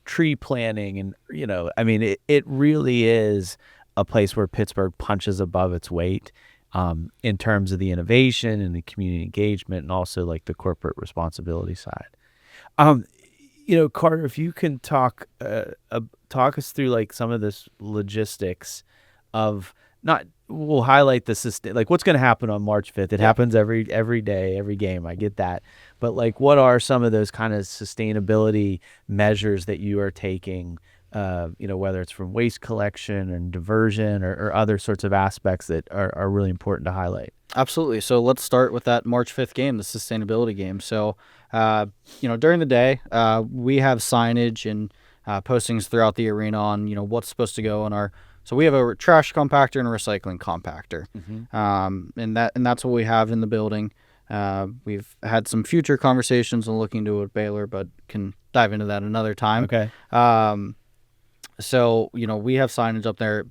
tree planting. And, I mean, it really is a place where Pittsburgh punches above its weight in terms of the innovation and the community engagement and also like the corporate responsibility side. Carter, if you can talk us through like some of this logistics of we'll highlight like what's going to happen on March 5th. It happens every day, every game. I get that. But like, what are some of those kind of sustainability measures that you are taking, whether it's from waste collection and diversion or other sorts of aspects that are really important to highlight? Absolutely. So let's start with that March 5th game, the sustainability game. So, during the day, we have signage and postings throughout the arena on, what's supposed to go in our. So we have a trash compactor and a recycling compactor, and that's what we have in the building. We've had some future conversations and looking into it with Baylor, but can dive into that another time. Okay. So, we have signage up there.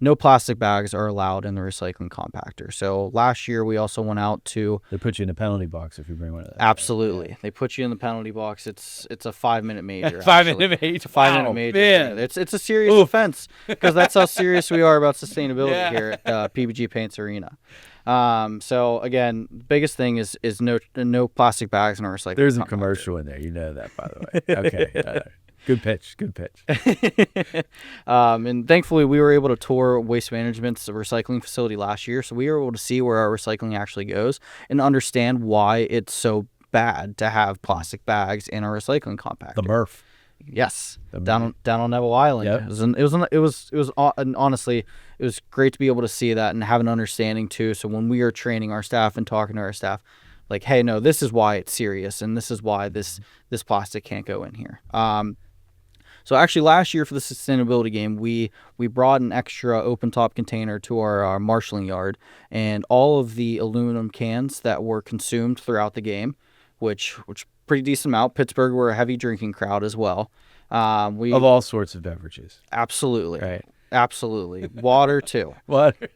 No plastic bags are allowed in the recycling compactor. So last year we also went out to. They put you in a penalty box if you bring one of those. Absolutely, right? They put you in the penalty box. It's a 5-minute major. 5-minute major. It's a 5-minute major. Man. It's a serious offense because that's how serious we are about sustainability here at PBG Paints Arena. So again, biggest thing is no plastic bags in our recycling. There's a compactor. Commercial in there. You know that, by the way. Okay. Good pitch. And thankfully, we were able to tour Waste Management's recycling facility last year, so we were able to see where our recycling actually goes and understand why it's so bad to have plastic bags in our recycling compactor. The MRF. Yes, down on Neville Island. Yep. And honestly, it was great to be able to see that and have an understanding too. So when we are training our staff and talking to our staff, like, hey, no, this is why it's serious, and this is why this plastic can't go in here. So actually last year for the sustainability game, we brought an extra open top container to our marshalling yard, and all of the aluminum cans that were consumed throughout the game, which pretty decent amount. Pittsburgh, we're a heavy drinking crowd as well. Of all sorts of beverages. Absolutely. Right. Absolutely. Water too. Water.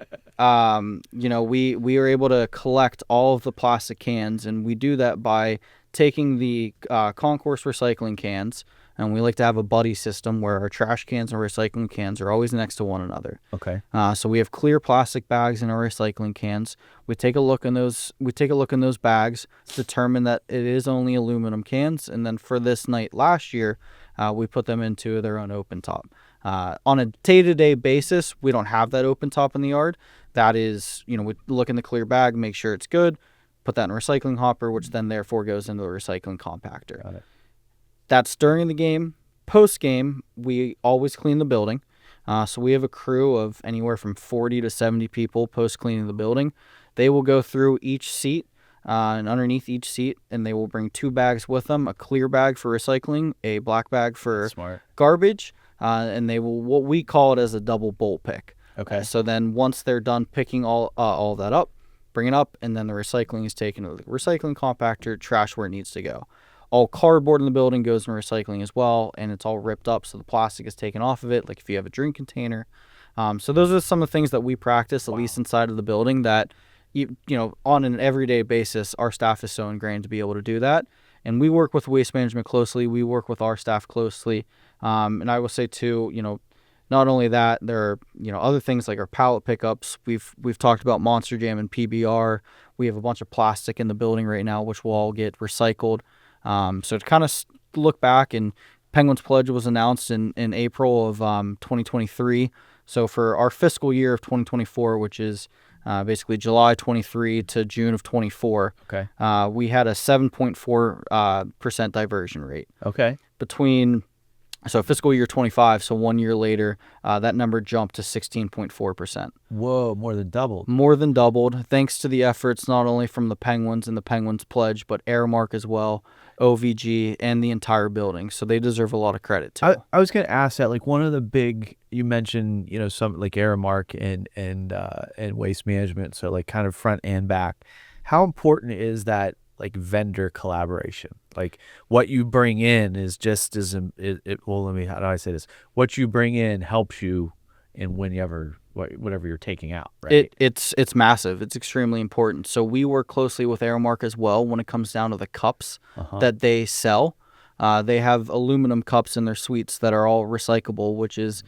We were able to collect all of the plastic cans, and we do that by taking the concourse recycling cans, and we like to have a buddy system where our trash cans and recycling cans are always next to one another. Okay. So we have clear plastic bags in our recycling cans. We take a look in those bags, determine that it is only aluminum cans, and then for this night last year, we put them into their own open top. On a day-to-day basis, we don't have that open top in the yard. That is, we look in the clear bag, make sure it's good, put that in a recycling hopper, which then therefore goes into the recycling compactor. Got it. That's during the game. Post-game, we always clean the building. So we have a crew of anywhere from 40 to 70 people post-cleaning the building. They will go through each seat and underneath each seat, and they will bring 2 bags with them, a clear bag for recycling, a black bag for garbage, and they will, what we call it as a double bolt pick. Okay. So then once they're done picking all that up, bring it up, and then the recycling is taken to the recycling compactor, trash where it needs to go. All cardboard in the building goes in recycling as well, and it's all ripped up, so the plastic is taken off of it, like if you have a drink container. So those are some of the things that we practice, at least inside of the building, that on an everyday basis, our staff is so ingrained to be able to do that. And we work with Waste Management closely. We work with our staff closely. And I will say too, not only that, there are other things like our pallet pickups. We've talked about Monster Jam and PBR. We have a bunch of plastic in the building right now, which will all get recycled. So to kind of look back, and Penguins Pledge was announced in April of 2023. So for our fiscal year of 2024, which is basically July 23 to June of 24, okay, we had a 7.4% diversion rate. Okay. So fiscal year 25, so 1 year later, that number jumped to 16.4%. Whoa, more than doubled. More than doubled, thanks to the efforts not only from the Penguins and the Penguins Pledge, but Aramark as well, OVG, and the entire building. So they deserve a lot of credit too. I was going to ask that, like, one of the big, you mentioned, some like Aramark and Waste Management, so like kind of front and back. How important is that, like, vendor collaboration? Like, what you bring in is just as how do I say this? What you bring in helps you in whatever you're taking out, right? It's massive. It's extremely important. So we work closely with Aramark as well when it comes down to the cups that they sell. They have aluminum cups in their suites that are all recyclable, which is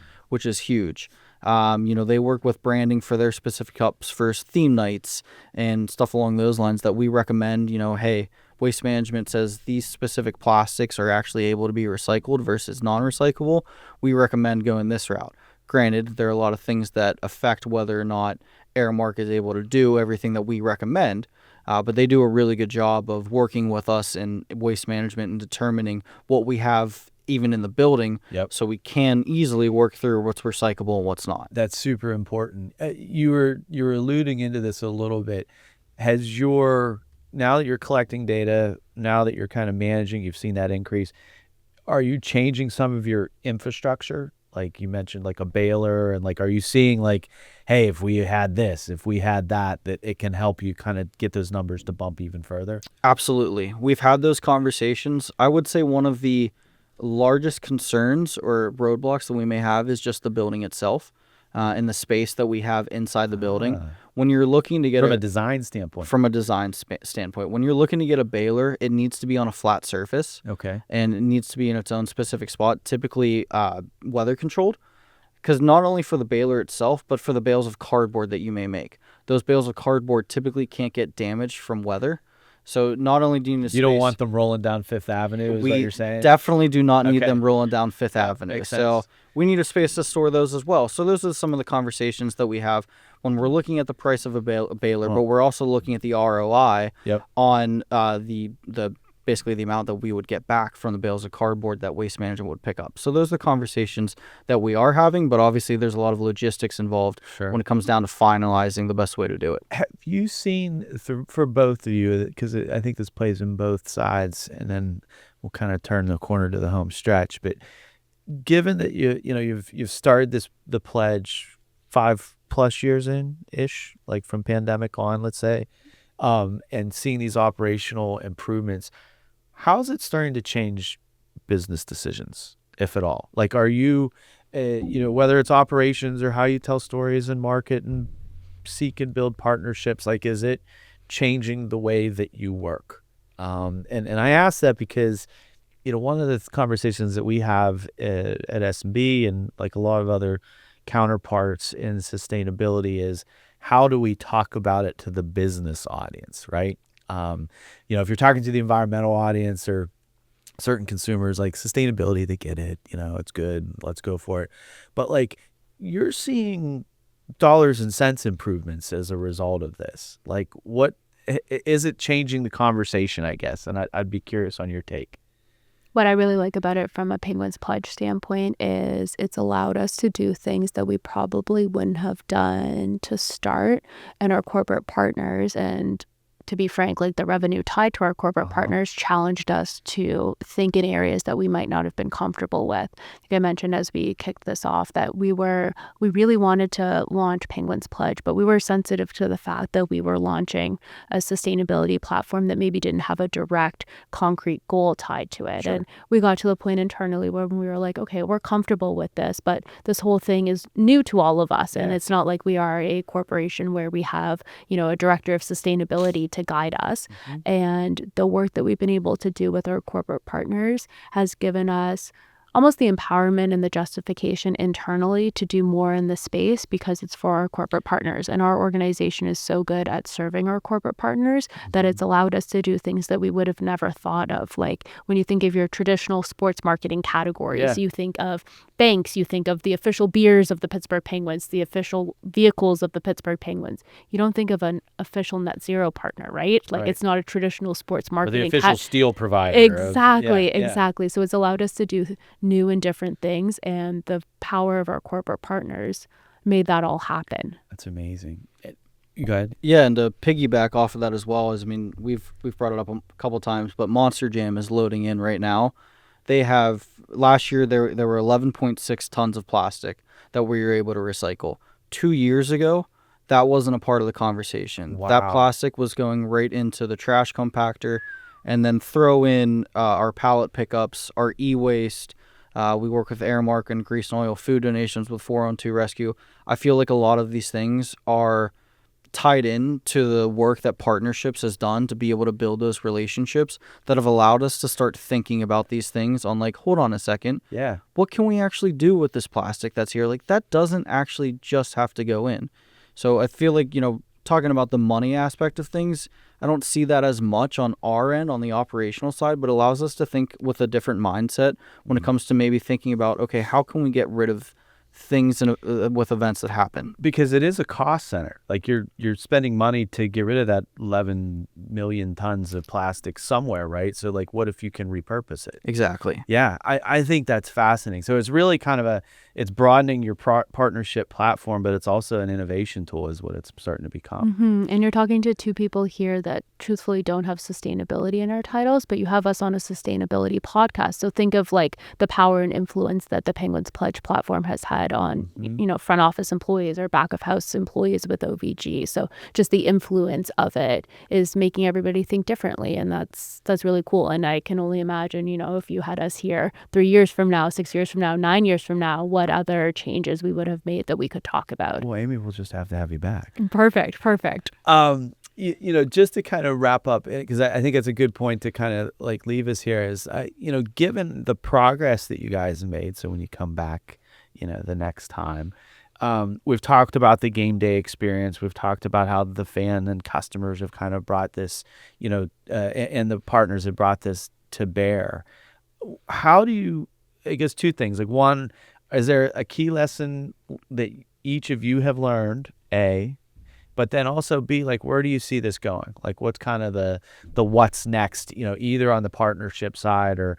huge. They work with branding for their specific cups for theme nights and stuff along those lines that we recommend. Hey, Waste Management says these specific plastics are actually able to be recycled versus non-recyclable. We recommend going this route. Granted, there are a lot of things that affect whether or not Aramark is able to do everything that we recommend, but they do a really good job of working with us in Waste Management and determining what we have even in the building, so we can easily work through what's recyclable and what's not. That's super important. You were alluding into this a little bit. now that you're collecting data, now that you're kind of managing, you've seen that increase, are you changing some of your infrastructure? Like you mentioned, like a baler, and like, are you seeing like, hey, if we had this, if we had that it can help you kind of get those numbers to bump even further? Absolutely. We've had those conversations. I would say one of the largest concerns or roadblocks that we may have is just the building itself, and the space that we have inside the building. When you're looking to get From a design standpoint. from a design standpoint, when you're looking to get a baler, it needs to be on a flat surface. Okay. And it needs to be in its own specific spot, typically weather controlled, because not only for the baler itself, but for the bales of cardboard that you may make. Those bales of cardboard typically can't get damaged from weather. So not only do you need a space, You don't want them rolling down Fifth Avenue, is what you're saying? definitely do not need Okay. them rolling down Fifth Avenue. Makes So sense. we need a space to store those as well. So those are some of the conversations that we have when we're looking at the price of a baler, but we're also looking at the ROI Yep. on the basically the amount that we would get back from the bales of cardboard that Waste Management would pick up. So those are the conversations that we are having, but obviously there's a lot of logistics involved Sure. when it comes down to finalizing the best way to do it. Have you seen, for both of you, because I think this plays in both sides, and then we'll kind of turn the corner to the home stretch, but given that you've started the pledge 5+ years in ish, like from pandemic on, let's say, and seeing these operational improvements, how's it starting to change business decisions, if at all? Like, are you, whether it's operations or how you tell stories and market and seek and build partnerships, like, is it changing the way that you work? And I ask that because, one of the conversations that we have at S&B and like a lot of other counterparts in sustainability is, how do we talk about it to the business audience, right? If you're talking to the environmental audience or certain consumers, like sustainability, they get it, it's good, let's go for it. But like, you're seeing dollars and cents improvements as a result of this. Like, what is it changing the conversation, I guess? And I'd be curious on your take. What I really like about it from a Penguins Pledge standpoint is it's allowed us to do things that we probably wouldn't have done to start, and our corporate partners, and to be frank, like the revenue tied to our corporate partners challenged us to think in areas that we might not have been comfortable with. Like I mentioned as we kicked this off, that we really wanted to launch Penguins Pledge, but we were sensitive to the fact that we were launching a sustainability platform that maybe didn't have a direct, concrete goal tied to it. Sure. And we got to the point internally where we were like, okay, we're comfortable with this, but this whole thing is new to all of us. And it's not like we are a corporation where we have, a director of sustainability to guide us. And the work that we've been able to do with our corporate partners has given us almost the empowerment and the justification internally to do more in the space, because it's for our corporate partners. And our organization is so good at serving our corporate partners that it's allowed us to do things that we would have never thought of. Like when you think of your traditional sports marketing categories, you think of banks, you think of the official beers of the Pittsburgh Penguins, the official vehicles of the Pittsburgh Penguins. You don't think of an official net zero partner, right? Like it's not a traditional sports marketing. Or the official steel provider. Exactly. So it's allowed us to do new and different things, and the power of our corporate partners made that all happen. That's amazing. You go ahead. Yeah, and to piggyback off of that as well, we've brought it up a couple times, but Monster Jam is loading in right now. They have, last year there were 11.6 tons of plastic that we were able to recycle. 2 years ago, that wasn't a part of the conversation. Wow. That plastic was going right into the trash compactor, and then throw in our pallet pickups, our e-waste. We work with Airmark and Grease and Oil food donations with 402 Rescue. I feel like a lot of these things are tied in to the work that partnerships has done to be able to build those relationships that have allowed us to start thinking about these things on like, hold on a second. Yeah. What can we actually do with this plastic that's here? Like, that doesn't actually just have to go in. So I feel like, talking about the money aspect of things, I don't see that as much on our end, on the operational side, but allows us to think with a different mindset when it comes to maybe thinking about, okay, how can we get rid of things with events that happen. Because it is a cost center. Like you're spending money to get rid of that 11 million tons of plastic somewhere, right? So like, what if you can repurpose it? Exactly. Yeah, I think that's fascinating. So it's really kind of it's broadening your partnership platform, but it's also an innovation tool is what it's starting to become. And you're talking to two people here that truthfully don't have sustainability in our titles, but you have us on a sustainability podcast. So think of like the power and influence that the Penguins Pledge platform has had on, front office employees or back of house employees with OVG. So just the influence of it is making everybody think differently. And that's really cool. And I can only imagine, if you had us here 3 years from now, 6 years from now, 9 years from now, what other changes we would have made that we could talk about. Well, Amy, we'll just have to have you back. Perfect. Just to kind of wrap up, because I think it's a good point to kind of like leave us here is, given the progress that you guys have made. So when you come back, the next time, we've talked about the game day experience. We've talked about how the fan and customers have kind of brought this, and the partners have brought this to bear. How do you, I guess, two things. Like one, is there a key lesson that each of you have learned, A, but then also B, like, where do you see this going? Like, what's kind of the what's next, either on the partnership side or,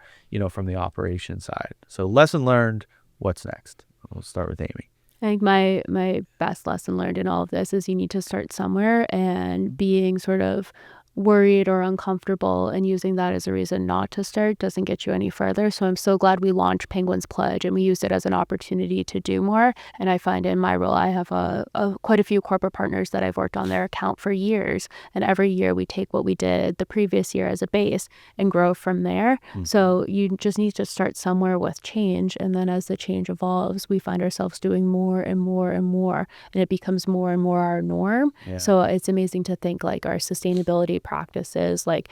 from the operation side. So lesson learned, what's next? We'll start with Amy. I think my best lesson learned in all of this is you need to start somewhere, and being sort of worried or uncomfortable and using that as a reason not to start doesn't get you any further. So I'm so glad we launched Penguins Pledge and we used it as an opportunity to do more. And I find in my role, I have quite a few corporate partners that I've worked on their account for years. And every year we take what we did the previous year as a base and grow from there. So you just need to start somewhere with change. And then as the change evolves, we find ourselves doing more and more and more. And it becomes more and more our norm. Yeah. So it's amazing to think like our sustainability practices, like,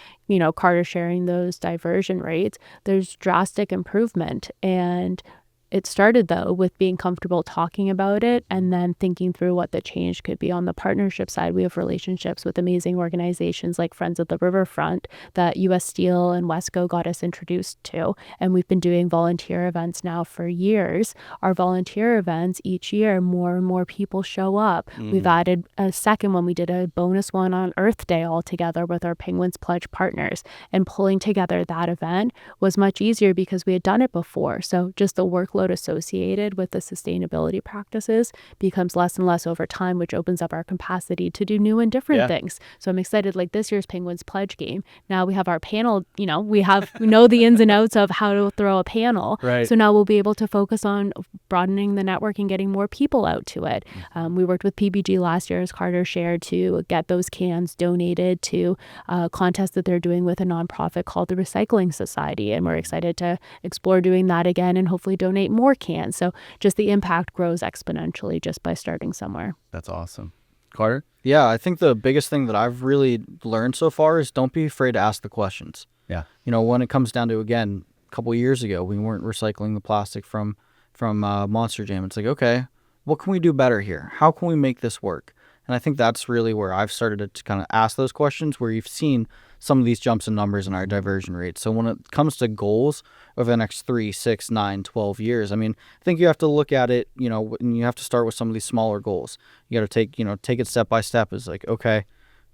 Carter sharing those diversion rates, there's drastic improvement. And it started, though, with being comfortable talking about it and then thinking through what the change could be. On the partnership side, we have relationships with amazing organizations like Friends of the Riverfront that U.S. Steel and Wesco got us introduced to. And we've been doing volunteer events now for years. Our volunteer events, each year, more and more people show up. We've added a second one. We did a bonus one on Earth Day all together with our Penguins Pledge partners. And pulling together that event was much easier because we had done it before. So just the workload associated with the sustainability practices becomes less and less over time, which opens up our capacity to do new and different things. So I'm excited, like this year's Penguins Pledge game. Now we have our panel, we know the ins and outs of how to throw a panel. Right. So now we'll be able to focus on broadening the network and getting more people out to it. We worked with PBG last year, as Carter shared, to get those cans donated to a contest that they're doing with a nonprofit called the Recycling Society. And we're excited to explore doing that again and hopefully donate more cans. So just the impact grows exponentially just by starting somewhere. That's awesome. Carter? Yeah, I think the biggest thing that I've really learned so far is don't be afraid to ask the questions. Yeah. When it comes down to, again, a couple of years ago, we weren't recycling the plastic from Monster Jam. It's like, okay, what can we do better here? How can we make this work? And I think that's really where I've started to kind of ask those questions, where you've seen some of these jumps in numbers in our diversion rates. So when it comes to goals over the next 3, 6, 9, 12 years, I think you have to look at it, and you have to start with some of these smaller goals. You got to take it step by step. It's like, okay,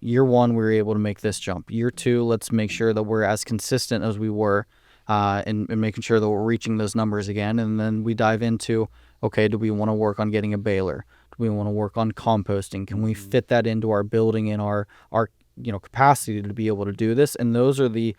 year 1, we were able to make this jump. Year 2, let's make sure that we're as consistent as we were and making sure that we're reaching those numbers again. And then we dive into, okay, do we want to work on getting a baler? Do we want to work on composting? Can we fit that into our building and our capacity to be able to do this? And those are the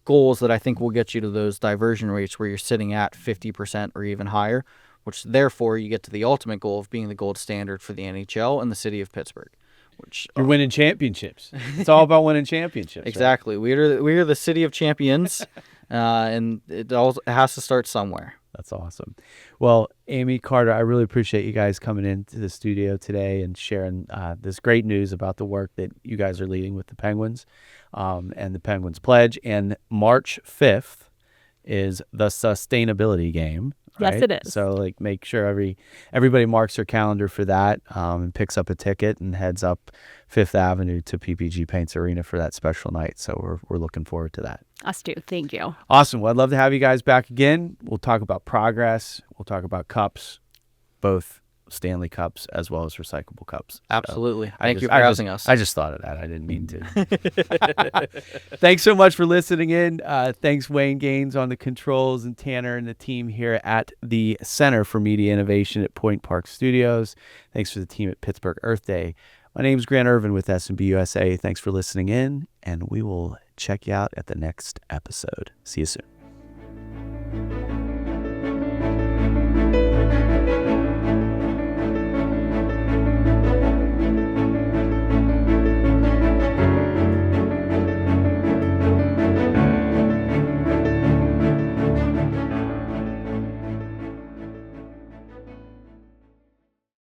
goals that I think will get you to those diversion rates where you're sitting at 50% or even higher, which therefore you get to the ultimate goal of being the gold standard for the NHL and the city of Pittsburgh. Which You're winning championships. It's all about winning championships. Exactly. Right? We are the city of champions, and it has to start somewhere. That's awesome. Well, Amy, Carter, I really appreciate you guys coming into the studio today and sharing this great news about the work that you guys are leading with the Penguins and the Penguins Pledge. And March 5th is the sustainability game. Right? Yes, it is. So make sure everybody marks their calendar for that and picks up a ticket and heads up Fifth Avenue to PPG Paints Arena for that special night. So we're looking forward to that. Us too. Thank you. Awesome. Well, I'd love to have you guys back again. We'll talk about progress. We'll talk about cups. both Stanley Cups as well as recyclable cups. So Absolutely. I Thank just- you for I having just- us. I just thought of that. I didn't mean to. Thanks so much for listening in. Thanks, Wayne Gaines on the controls, and Tanner and the team here at the Center for Media Innovation at Point Park Studios. Thanks for the team at Pittsburgh Earth Day. My name is Grant Ervin with S&B USA. Thanks for listening in, and we will check you out at the next episode. See you soon.